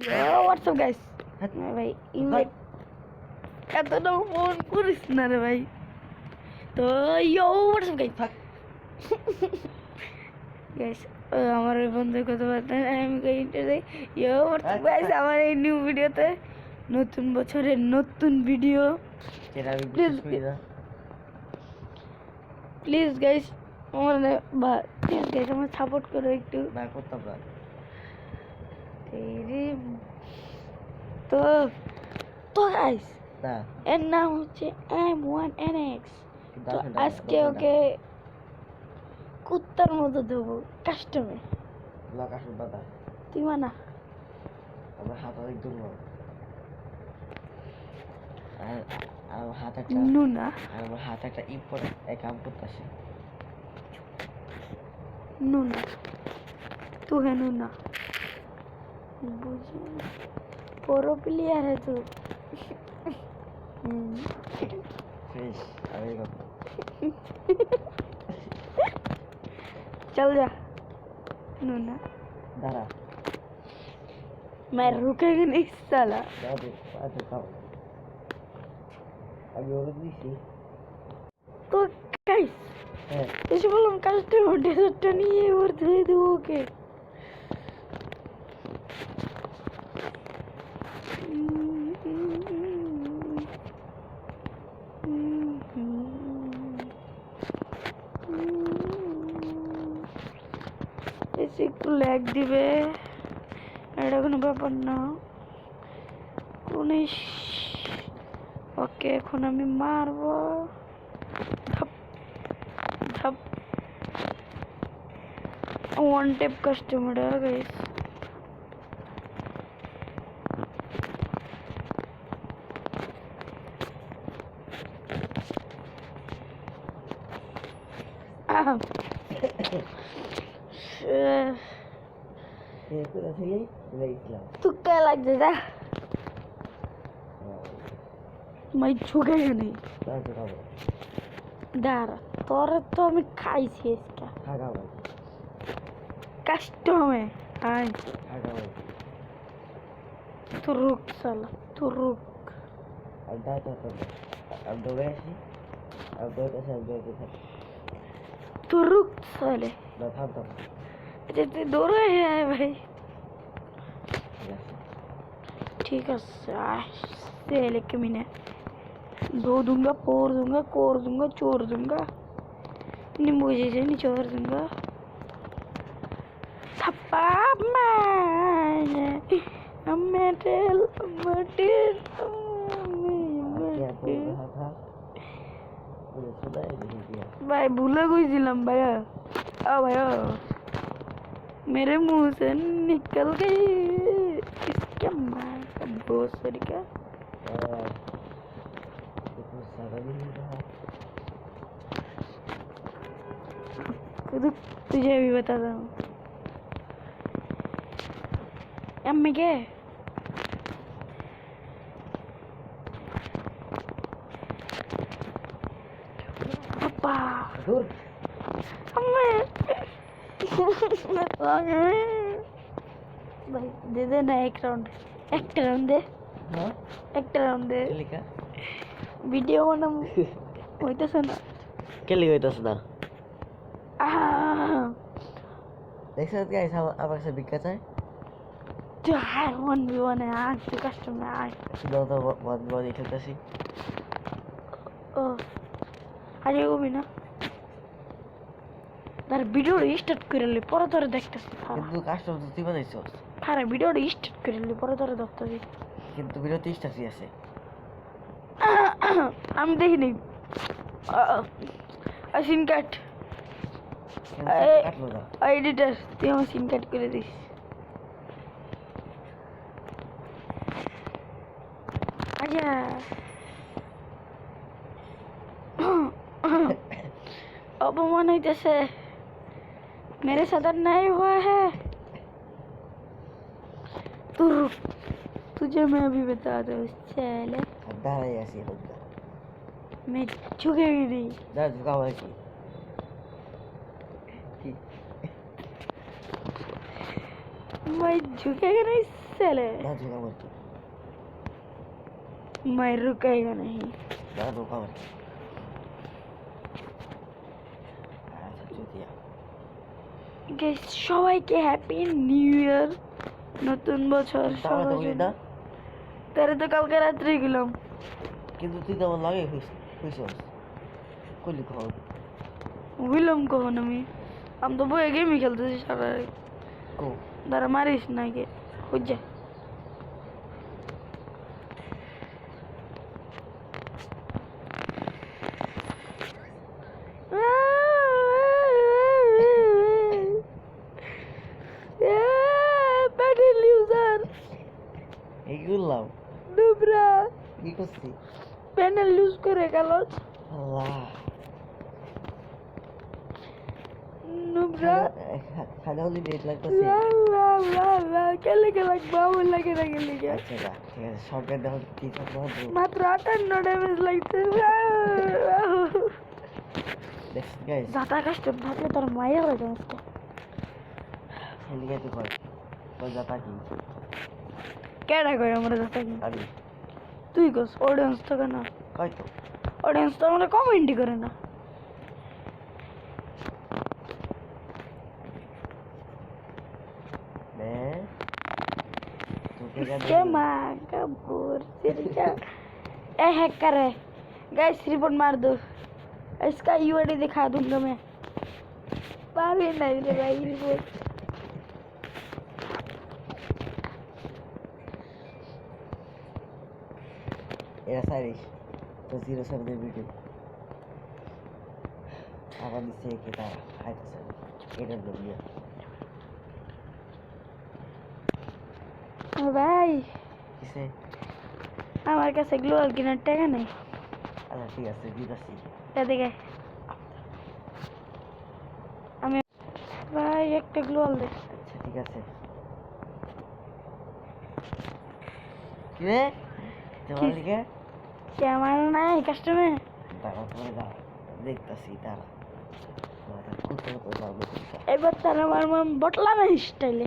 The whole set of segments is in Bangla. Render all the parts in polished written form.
হোয়াটসঅ্যাপ গাইস ভাই ইনভাইট এতটা ফোন করিস না রে ভাই তো ইয়ো হোয়াটসঅ্যাপ গাইস গাইস আমার ওই বন্ধুর কথা বলতে আমি ইন্টারভিউ ইয়ো হোয়াটসঅ্যাপ গাইস আমার এই নিউ ভিডিওতে নতুন বছরের নতুন ভিডিও প্লিজ গাইস মানে প্লিজ গাইস আমার সাপোর্ট করো একটু তো তো গাইস এর নাম হচ্ছে M1NX তো আজকে ওকে কুত্তার মতো দেবো কাস্টমে তুই মানা নুনা হাত একটা কাম করতেছে নুনা तू है नुना बुझे प्रो प्लेयर है तू चल जा नुना दारा मैं रुकेगा नहीं साला अभी और नहीं तो गाइस ऐसे बोलो कस्टमर डेजर्ट नहीं है और दे दो के ऐसे একটু ল্যাগ দিবে এটা কোনো ব্যাপার না কোনে ওকে এখন আমি মারবো ধপ ধপ ওয়ান টেপ কাস্টমার গাইস तुक्का लग जाता मैं झुकेगा नहीं दार तोरे तो मैं खाई थी इसका कष्टों में हाँ तू रुक साला तू रुक तू रुक साले अच्छा तू दो रहे हैं भाई ठीक है से लेके मैंने दो दूंगा फोर दूंगा कोर दूंगा चोर दूंगा नींबू जैसे निचोड़ दूंगा थप्पा मेटेल मेटेल भाई भूला कोई जिलम भैया आ भैया मेरे मुंह से निकल गई इसके मार का बहुत सारी क्या तुझे भी बताता हूँ अम्मी के पापा अम्मी भाई दे देना एक राउंड दे एक राउंड दे वीडियो बना হইতাছে না কেলি হইতাছে না দেখছ গাইস আমার কাছে বিক্কা চাই তো হাই 1v1 এ আজ কাস্টমার আজ দাও তো বল দিতেছি ও আরে ও বিনা তার ভিডিও স্টার্ট করে লে পরে তোরে দেখতেছি কিন্তু কাস্টমার তুই বানাইছস আরে ভিডিও স্টার্ট করে লে পরে তোরে দেখতেছি কিন্তু ভিডিও 30টা আছে আমি দেখিনি সিন কাট এডিটর তুই আমার সিন কাট করে দিস আচ্ছা অপমান হইতেছে मेरे साथ नहीं हुआ है तुझे मैं अभी बता दूं चले मैं झुकेगी नहीं मैं झुकेगा नहीं चले दादू का मत मैं रुकेगा नहीं दादू का मत अच्छा चुतिया গাইস সবাইকে হ্যাপি নিউ ইয়ার নতুন বছর তাহলে তো বলি না তারে তো কালকে রাত্রে গেলাম কিন্তু তুই তো আমার লাগে হইছস কইলি কখন বুঝলাম কখন আমি তো বই গেমই খেলতেছি সারা রাত। কো দাঁড়া মারিস না কে খুঁজে প্যাডেল ইউজার এইগুলাম ডুবরা কি করছি প্যানেল ইউজ করে গেল আল্লাহ নুবরা খানা হলে ডেট লাগতেছে কেলে কে লাগবে আমার লাগে না গেলে আচ্ছা না ঠিক আছে সরকার দেখো কি করতে মাত্র 58 ড্যামেজ লাগছে দেখছ গাইস জাতা কষ্ট ভাবলে তোর মায়া হয়ে যাবে এদিকে তো কয় কয় যাতা কি কেডা কই আমরা জাতা কি আমি তুই কস অডিয়েন্স তো না কয় তো অডিয়েন্স তো আমরা কমেন্টই করে না নে তোকে के माँ का बोर सिरका ए हैकर है गाइस रिपोर्ट मार दो इसका यूआईडी दिखा दूंगा मैं पावे नहीं रे भाई रिपोर्ट এরা সারিস তো 07 এর ভিডিও আবার দিচ্ছে কি তা হাইতেছে এটা ভিডিও भाई কিসে আমার কাছে গ্লোয়াল কেনার টাকা নেই আচ্ছা ঠিক আছে দিতাছি এদিকে আমি ভাই একটা গ্লোয়াল দে আচ্ছা ঠিক আছে কি রে তোমার লিগে কে আমার নাই কাস্টমার দাঁড়া পরে দাঁড়া দেখতাছি দাঁড়া কোথায় কোথাও এবার তার আমার বটলা না স্টাইলে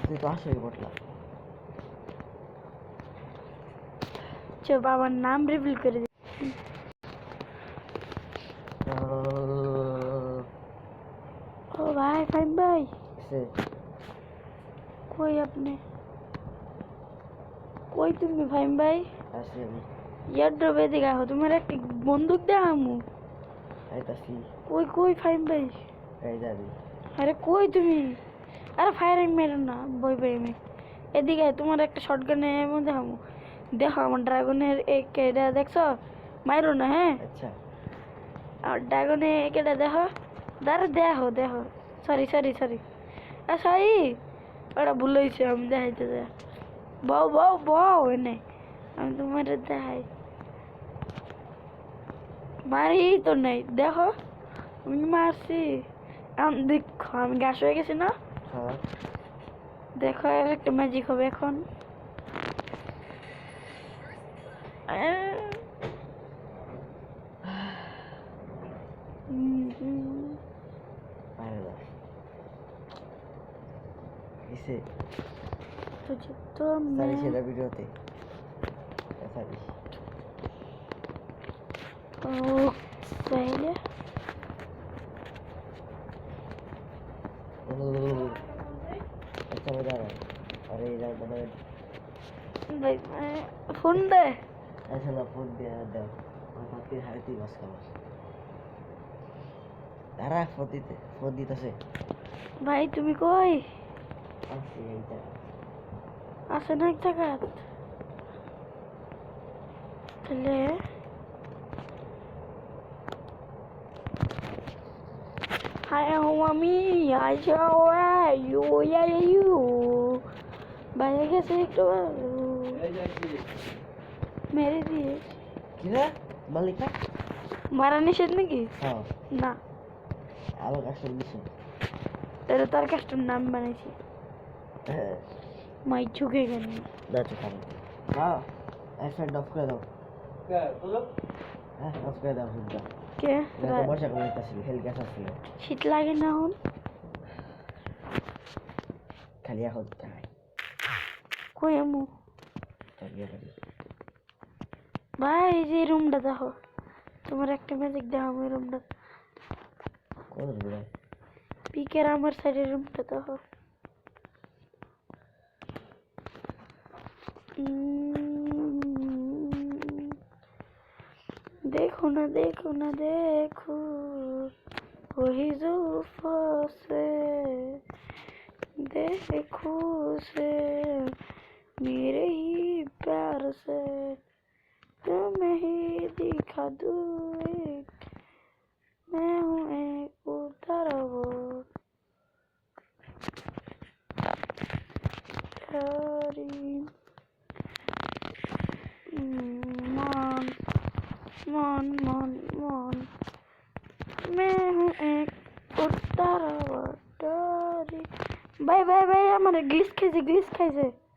তুই তো আসোই বটলা চো বাবার নাম রিভিল করে দে ও ভাই ফাইন ভাই সে কই আপনি কই তুমি ফাইন ভাই আসি আমি ইয়ার ড্রপে দিকে আহ তোমার একটা বন্দুক দেখামু আইতাছি কই কই ফাইন ভাই এই যাবি আরে কই তুমি আরে ফায়ারিং মেরো না বই বই আমি এদিকে আয়, তোমার একটা শটগানে এমন দেখামু দেখো আমার ড্রাগনের একেটা দেখছো মাইরো না হ্যাঁ আচ্ছা আর ড্রাগনে একেটা দেখো দাঁড়া দেখো দেখো সরি সরি সরি সরি ওটা ভুল হয়েছে আমি দেখাইতে দেখ বউ বউ বউ এনে আমি তোমার দেখাই মারি তো নেই দেখো আমি মারছি এখন দেখো আমি গ্যাস হয়ে গেছি না হ্যাঁ দেখো আর একটা ম্যাজিক হবে এখন বাইরে যা কিসে तुझे तो সারি मैं সেটা ভিডিওতে সারি ओ पहले अच्छा मजा आ रहा है अरे इधर बना भाई फोन दे ऐसा ना फोन दे दो और बाकी हारती बस का बस दारा फोन दी तो से भाई তুমি কই আসি এইটা আসে না এক জায়গা তাহলে হাই আমি আইসাও ইউ ইউ বাইরে গেছে একটু মেরে দিয়ে কি রে মালিকা মারা নিষেধ নাকি হ্যাঁ না আলো কাছে নিছে তাহলে তার কাস্টম নাম বানাইছি মাই ঝুঁকে গেল না তো খাবে হ্যাঁ এফএন অফ করে দাও হ্যাঁ অফ করে দাও হুদা কে এটা বর্ষা করে আসছিল হেল গ্যাস আসছিল শীত লাগে না এখন খালি এখন খাই কই আমু চল গিয়ে পারি ভাই এই যে রুমটা দেখো তোমার একটা ম্যাজিক দেখো আমি রুমটা কোন রুমে পিকের আমার সাইডের রুমটা দেখো देखो ना देखो ना देखो वही जुल्फों से देखो से मेरे ही प्यार से तुम्हें ही दिखा दूं एक मैं हूँ एक उतारा वो तेरी मान मान मान मान मैं हूँ एक उतारा वो तेरी भाई भाई भाई हमारे ग्लिच खाइছে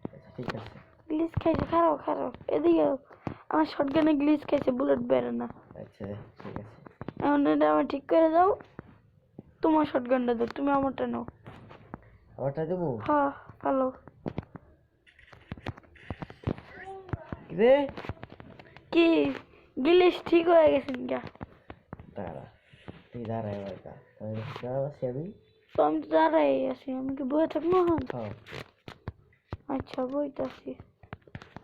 আচ্ছা ঠিক আছে গ্লিচ খাইছে খারাপ খারাপ এদিকে আমার শটগানে গ্লিচ খাইছে বুলেট বেরো না আচ্ছা ঠিক আছে এখন এটা আমার ঠিক করে দাও তোমার শটগানটা দাও তুমি আমারটা নাও আমারটা দেবো হ্যাঁ ভালো রে কি গ্লিচ ঠিক হয়ে গেছে না দাঁড়া তুই দাঁড়া এবার আমি দাঁড়াচ্ছি আমি তো আমি তো দাঁড়াই আছি আমি কি বয়ে থাকবো এখন হ্যাঁ আচ্ছা বইতাছি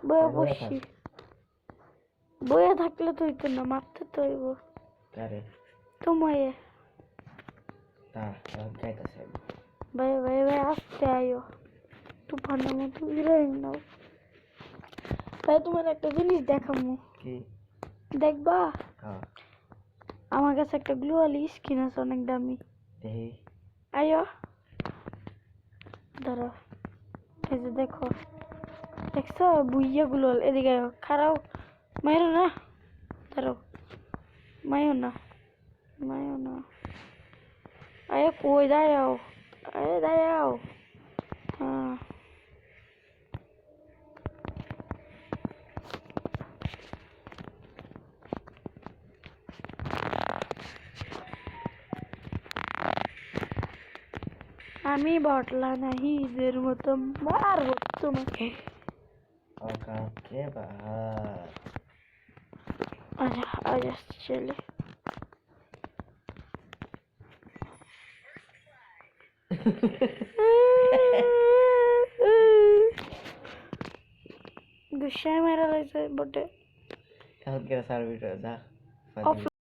বয়ে বইয়া থাক। বসছি বয়ে থাকলে তো হইতো না মারতে তো হইব আরে তোমায় দাঁড়া এবার যাইতেছে আমি ভাই ভাই ভাই আসতে আয়ো তুফানের মতো হিরোইন নাও ভাই তোমার একটা জিনিস দেখামু কি দেখবা হ্যাঁ আমার কাছে একটা গ্লোয়াল স্কিন আছে অনেক দামি দেখি আয়ো ধরো এই যে দেখো দেখছো বুইয়া গ্লোয়াল এদিকে আয়ো খারাও মাইরো না ধরো মাইও না আয় কই দাঁড়াও আরে দাঁড়াও হ্যাঁ আমি বটলা নাহি এদের মতো মারবো তোমাকে ওকে বাহার আচ্ছা আজ চলে গুসায় মেরা লাগছে বটে এখন কেন সার্ভিস যা অফ